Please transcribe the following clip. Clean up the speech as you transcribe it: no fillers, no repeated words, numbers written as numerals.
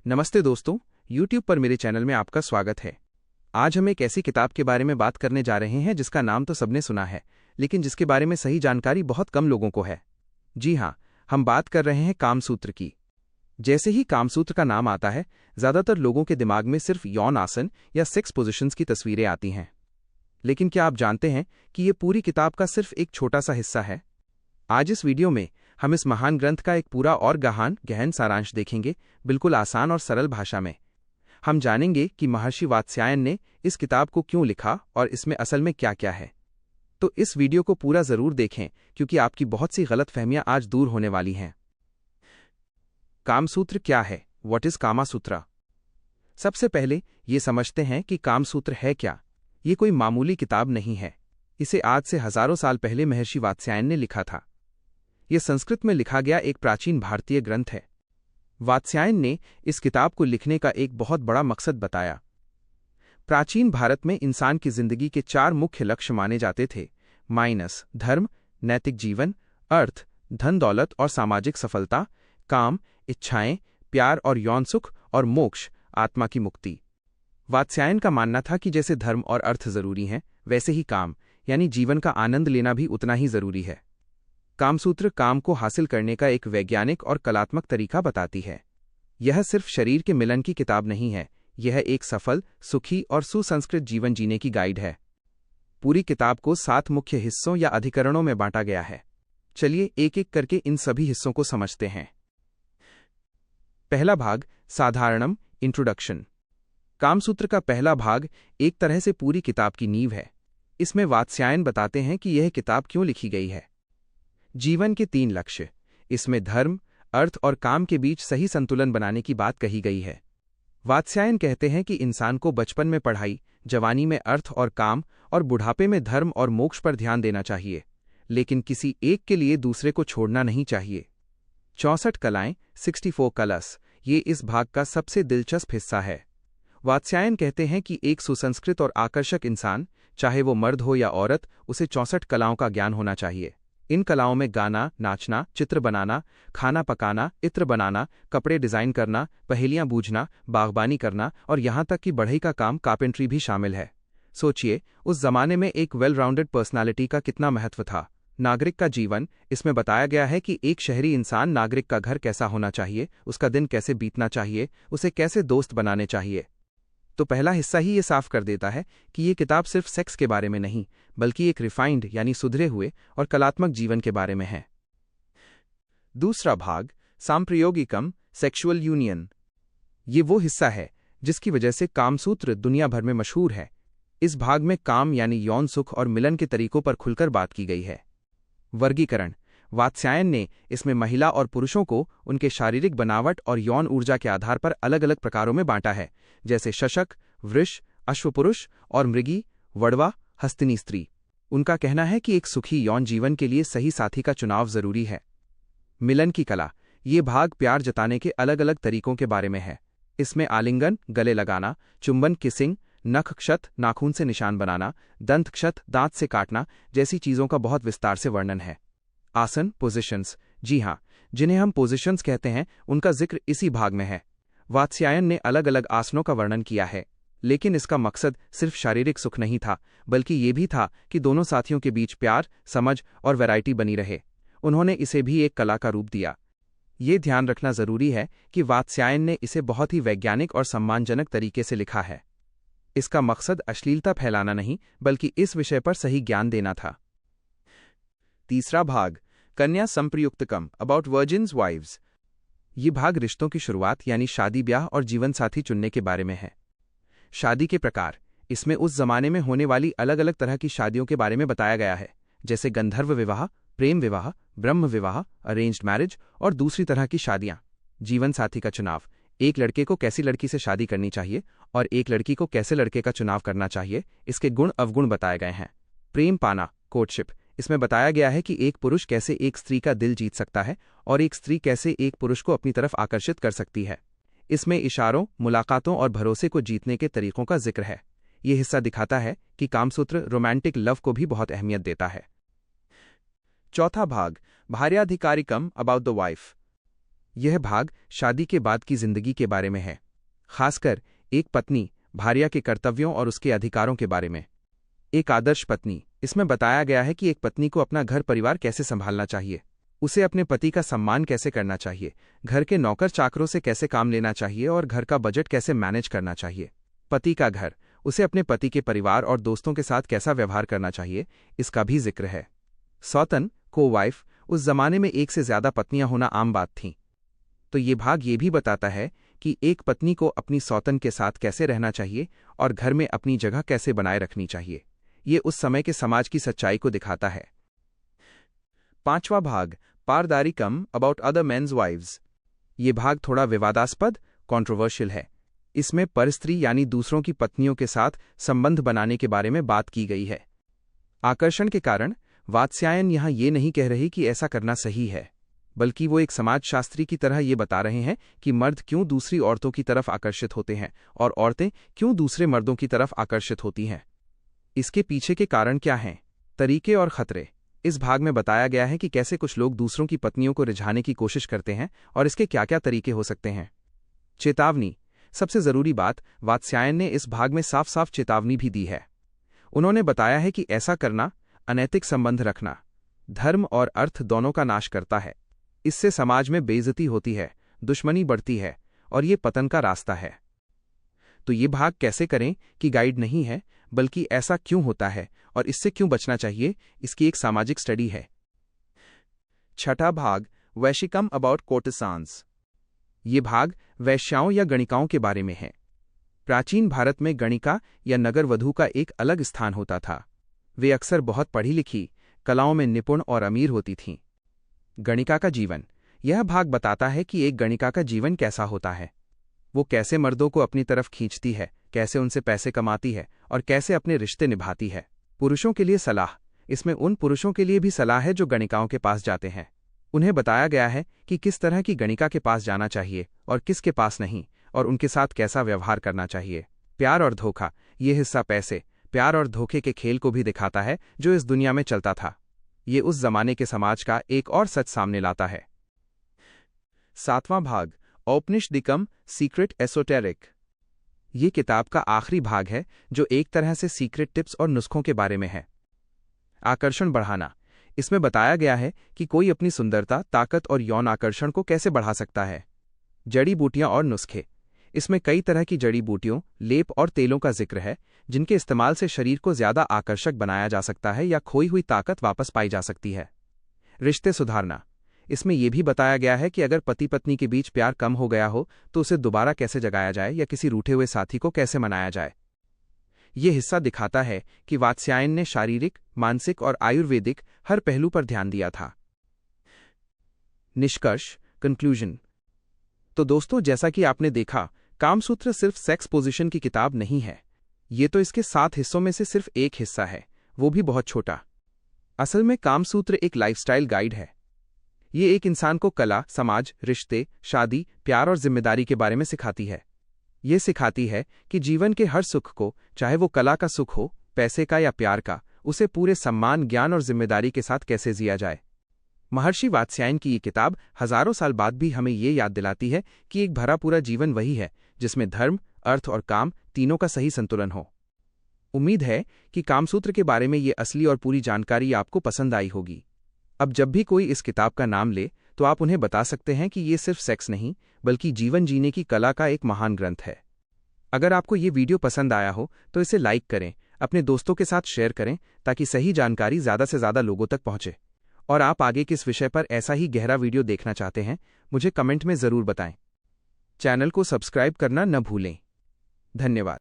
नमस्ते दोस्तों, YouTube पर मेरे चैनल में आपका स्वागत है। आज हम एक ऐसी किताब के बारे में बात करने जा रहे हैं जिसका नाम तो सबने सुना है, लेकिन जिसके बारे में सही जानकारी बहुत कम लोगों को है। जी हाँ, हम बात कर रहे हैं कामसूत्र की। जैसे ही कामसूत्र का नाम आता है, ज़्यादातर लोगों के दिमाग में सिर्फ यौन आसन या सेक्स पोजिशंस की तस्वीरें आती हैं। लेकिन क्या आप जानते हैं कि ये पूरी किताब का सिर्फ एक छोटा सा हिस्सा है? आज इस वीडियो में हम इस महान ग्रंथ का एक पूरा और गहन सारांश देखेंगे, बिल्कुल आसान और सरल भाषा में। हम जानेंगे कि महर्षि वात्स्यायन ने इस किताब को क्यों लिखा और इसमें असल में क्या क्या है। तो इस वीडियो को पूरा जरूर देखें, क्योंकि आपकी बहुत सी गलतफहमियां आज दूर होने वाली हैं। कामसूत्र क्या है? What is Kamasutra? सबसे पहले ये समझते हैं कि कामसूत्र है क्या। ये कोई मामूली किताब नहीं है। इसे आज से हजारों साल पहले महर्षि वात्स्यायन ने लिखा था। यह संस्कृत में लिखा गया एक प्राचीन भारतीय ग्रंथ है। वात्स्यायन ने इस किताब को लिखने का एक बहुत बड़ा मकसद बताया। प्राचीन भारत में इंसान की जिंदगी के 4 मुख्य लक्ष्य माने जाते थे: धर्म, नैतिक जीवन, अर्थ, धन दौलत और सामाजिक सफलता, काम, इच्छाएं, प्यार और यौन सुख, और मोक्ष, आत्मा की मुक्ति। वात्स्यायन का मानना था कि जैसे धर्म और अर्थ जरूरी हैं, वैसे ही काम यानी जीवन का आनंद लेना भी उतना ही जरूरी है। कामसूत्र काम को हासिल करने का एक वैज्ञानिक और कलात्मक तरीका बताती है। यह सिर्फ शरीर के मिलन की किताब नहीं है, यह एक सफल, सुखी और सुसंस्कृत जीवन जीने की गाइड है। पूरी किताब को 7 मुख्य हिस्सों या अधिकरणों में बांटा गया है। चलिए एक एक करके इन सभी हिस्सों को समझते हैं। पहला भाग, साधारणम, इंट्रोडक्शन। कामसूत्र का पहला भाग एक तरह से पूरी किताब की नींव है। इसमें वात्स्यायन बताते हैं कि यह किताब क्यों लिखी गई है। जीवन के 3 लक्ष्य। इसमें धर्म, अर्थ और काम के बीच सही संतुलन बनाने की बात कही गई है। वात्स्यायन कहते हैं कि इंसान को बचपन में पढ़ाई, जवानी में अर्थ और काम, और बुढ़ापे में धर्म और मोक्ष पर ध्यान देना चाहिए, लेकिन किसी एक के लिए दूसरे को छोड़ना नहीं चाहिए। 64 कलाएं, 64 कलर्स, ये इस भाग का सबसे दिलचस्प हिस्सा है। वात्स्यायन कहते हैं कि एक सुसंस्कृत और आकर्षक इंसान, चाहे वो मर्द हो या औरत, उसे 64 कलाओं का ज्ञान होना चाहिए। इन कलाओं में गाना, नाचना, चित्र बनाना, खाना पकाना, इत्र बनाना, कपड़े डिजाइन करना, पहेलियां बूझना, बागबानी करना और यहां तक कि बढ़ई का काम, कार्पेंट्री भी शामिल है। सोचिए, उस जमाने में एक वेल राउंडेड पर्सनालिटी का कितना महत्व था। नागरिक का जीवन, इसमें बताया गया है कि एक शहरी इंसान नागरिक का घर कैसा होना चाहिए, उसका दिन कैसे बीतना चाहिए, उसे कैसे दोस्त बनाने चाहिए। तो पहला हिस्सा ही ये साफ कर देता है कि ये किताब सिर्फ सेक्स के बारे में नहीं, बल्कि एक रिफाइंड यानी सुधरे हुए और कलात्मक जीवन के बारे में है। दूसरा भाग, सांप्रयोगिकम, सेक्सुअल यूनियन। ये वो हिस्सा है जिसकी वजह से कामसूत्र दुनिया भर में मशहूर है। इस भाग में काम यानी यौन सुख और मिलन के तरीकों पर खुलकर बात की गई है। वर्गीकरण। वात्स्यायन ने इसमें महिला और पुरुषों को उनके शारीरिक बनावट और यौन ऊर्जा के आधार पर अलग अलग प्रकारों में बांटा है, जैसे शशक, वृष, अश्वपुरुष और मृगी, वड़वा, हस्तिनी स्त्री। उनका कहना है कि एक सुखी यौन जीवन के लिए सही साथी का चुनाव जरूरी है। मिलन की कला। ये भाग प्यार जताने के अलग अलग तरीकों के बारे में है। इसमें आलिंगन, गले लगाना, चुंबन, किसिंग, नख क्षत, नाखून से निशान बनाना, दंत क्षत, दांत से काटना जैसी चीजों का बहुत विस्तार से वर्णन है। आसन, पोजिशंस। जी हाँ, जिन्हें हम पोजिशंस कहते हैं, उनका जिक्र इसी भाग में है। वात्स्यायन ने अलग अलग आसनों का वर्णन किया है, लेकिन इसका मकसद सिर्फ शारीरिक सुख नहीं था, बल्कि ये भी था कि दोनों साथियों के बीच प्यार, समझ और वैरायटी बनी रहे। उन्होंने इसे भी एक कला का रूप दिया। ये ध्यान रखना जरूरी है कि वात्स्यायन ने इसे बहुत ही वैज्ञानिक और सम्मानजनक तरीके से लिखा है। इसका मकसद अश्लीलता फैलाना नहीं, बल्कि इस विषय पर सही ज्ञान देना था। तीसरा भाग, कन्या संप्रयुक्तकम, अबाउट वर्जिन्स वाइव्स। ये भाग रिश्तों की शुरुआत यानी शादी ब्याह और जीवन साथी चुनने के बारे में है। शादी के प्रकार। इसमें उस जमाने में होने वाली अलग अलग तरह की शादियों के बारे में बताया गया है, जैसे गंधर्व विवाह, प्रेम विवाह, ब्रह्म विवाह, अरेंज्ड मैरिज और दूसरी तरह की शादियां। जीवन साथी का चुनाव। एक लड़के को कैसी लड़की से शादी करनी चाहिए और एक लड़की को कैसे लड़के का चुनाव करना चाहिए, इसके गुण अवगुण बताए गए हैं। प्रेम पाना, कोर्टशिप। इसमें बताया गया है कि एक पुरुष कैसे एक स्त्री का दिल जीत सकता है और एक स्त्री कैसे एक पुरुष को अपनी तरफ आकर्षित कर सकती है। इसमें इशारों, मुलाकातों और भरोसे को जीतने के तरीकों का जिक्र है। यह हिस्सा दिखाता है कि कामसूत्र रोमांटिक लव को भी बहुत अहमियत देता है। चौथा भाग, भार्याधिकारिकम, अबाउट द वाइफ। यह भाग शादी के बाद की जिंदगी के बारे में है, खासकर एक पत्नी भार्या के कर्तव्यों और उसके अधिकारों के बारे में। एक आदर्श पत्नी, इसमें बताया गया है कि एक पत्नी को अपना घर परिवार कैसे संभालना चाहिए, उसे अपने पति का सम्मान कैसे करना चाहिए, घर के नौकर चाकरों से कैसे काम लेना चाहिए और घर का बजट कैसे मैनेज करना चाहिए। पति का घर, उसे अपने पति के परिवार और दोस्तों के साथ कैसा व्यवहार करना चाहिए, इसका भी जिक्र है। सौतन को वाइफ, उस जमाने में एक से ज्यादा पत्नियां होना आम बात थीं। तो ये भाग ये भी बताता है कि एक पत्नी को अपनी सौतन के साथ कैसे रहना चाहिए और घर में अपनी जगह कैसे बनाए रखनी चाहिए। ये उस समय के समाज की सच्चाई को दिखाता है। 5वां भाग, पारदारी कम अबाउट अदर मेन्स वाइव्स। ये भाग थोड़ा विवादास्पद, कंट्रोवर्शियल है। इसमें परस्त्री यानी दूसरों की पत्नियों के साथ संबंध बनाने के बारे में बात की गई है। आकर्षण के कारण वात्स्यायन यहां ये नहीं कह रही कि ऐसा करना सही है, बल्कि वो एक समाजशास्त्री की तरह ये बता रहे हैं कि मर्द क्यों दूसरी औरतों की तरफ आकर्षित होते हैं और औरतें क्यों दूसरे मर्दों की तरफ आकर्षित होती हैं। इसके पीछे के कारण क्या हैं, तरीके और खतरे। इस भाग में बताया गया है कि कैसे कुछ लोग दूसरों की पत्नियों को रिझाने की कोशिश करते हैं और इसके क्या क्या तरीके हो सकते हैं। चेतावनी, सबसे जरूरी बात, वात्स्यायन ने इस भाग में साफ साफ चेतावनी भी दी है। उन्होंने बताया है कि ऐसा करना, अनैतिक संबंध रखना, धर्म और अर्थ दोनों का नाश करता है। इससे समाज में बेइज्जती होती है, दुश्मनी बढ़ती है और ये पतन का रास्ता है। तो ये भाग कैसे करें कि गाइड नहीं है, बल्कि ऐसा क्यों होता है और इससे क्यों बचना चाहिए, इसकी एक सामाजिक स्टडी है। 6वां भाग, वैशिकम अबाउट कोर्टिसान्स। ये भाग वैश्याओं या गणिकाओं के बारे में है। प्राचीन भारत में गणिका या नगर वधू का एक अलग स्थान होता था। वे अक्सर बहुत पढ़ी लिखी, कलाओं में निपुण और अमीर होती थीं। गणिका का जीवन, यह भाग बताता है कि एक गणिका का जीवन कैसा होता है। वो कैसे मर्दों को अपनी तरफ खींचती है, कैसे उनसे पैसे कमाती है और कैसे अपने रिश्ते निभाती है। पुरुषों के लिए सलाह, इसमें उन पुरुषों के लिए भी सलाह है जो गणिकाओं के पास जाते हैं। उन्हें बताया गया है कि किस तरह की गणिका के पास जाना चाहिए और किसके पास नहीं, और उनके साथ कैसा व्यवहार करना चाहिए। प्यार और धोखा, ये हिस्सा पैसे, प्यार और धोखे के खेल को भी दिखाता है जो इस दुनिया में चलता था। ये उस जमाने के समाज का एक और सच सामने लाता है। 7वां भाग, औपनिषदिकम सीक्रेट एसोटेरिक। ये किताब का आखिरी भाग है जो एक तरह से सीक्रेट टिप्स और नुस्खों के बारे में है। आकर्षण बढ़ाना, इसमें बताया गया है कि कोई अपनी सुंदरता, ताकत और यौन आकर्षण को कैसे बढ़ा सकता है। जड़ी बूटियां और नुस्खे, इसमें कई तरह की जड़ी बूटियों, लेप और तेलों का जिक्र है जिनके इस्तेमाल से शरीर को ज्यादा आकर्षक बनाया जा सकता है या खोई हुई ताकत वापस पाई जा सकती है। रिश्ते सुधारना, इसमें यह भी बताया गया है कि अगर पति पत्नी के बीच प्यार कम हो गया हो तो उसे दोबारा कैसे जगाया जाए या किसी रूठे हुए साथी को कैसे मनाया जाए। यह हिस्सा दिखाता है कि वात्स्यायन ने शारीरिक, मानसिक और आयुर्वेदिक हर पहलू पर ध्यान दिया था। निष्कर्ष, कंक्लूजन। तो दोस्तों, जैसा कि आपने देखा, कामसूत्र सिर्फ सेक्स पोजीशन की किताब नहीं है। ये तो इसके 7 हिस्सों में से सिर्फ एक हिस्सा है, वो भी बहुत छोटा। असल में कामसूत्र एक लाइफस्टाइल गाइड है। ये एक इंसान को कला, समाज, रिश्ते, शादी, प्यार और जिम्मेदारी के बारे में सिखाती है। ये सिखाती है कि जीवन के हर सुख को, चाहे वो कला का सुख हो, पैसे का या प्यार का, उसे पूरे सम्मान, ज्ञान और जिम्मेदारी के साथ कैसे जिया जाए। महर्षि वात्स्यायन की ये किताब हजारों साल बाद भी हमें ये याद दिलाती है कि एक भरा पूरा जीवन वही है जिसमें धर्म, अर्थ और काम तीनों का सही संतुलन हो। उम्मीद है कि कामसूत्र के बारे में ये असली और पूरी जानकारी आपको पसंद आई होगी। अब जब भी कोई इस किताब का नाम ले तो आप उन्हें बता सकते हैं कि ये सिर्फ सेक्स नहीं, बल्कि जीवन जीने की कला का एक महान ग्रंथ है। अगर आपको ये वीडियो पसंद आया हो तो इसे लाइक करें, अपने दोस्तों के साथ शेयर करें ताकि सही जानकारी ज़्यादा से ज़्यादा लोगों तक पहुंचे। और आप आगे किस विषय पर ऐसा ही गहरा वीडियो देखना चाहते हैं, मुझे कमेंट में ज़रूर बताएं। चैनल को सब्सक्राइब करना न भूलें। धन्यवाद।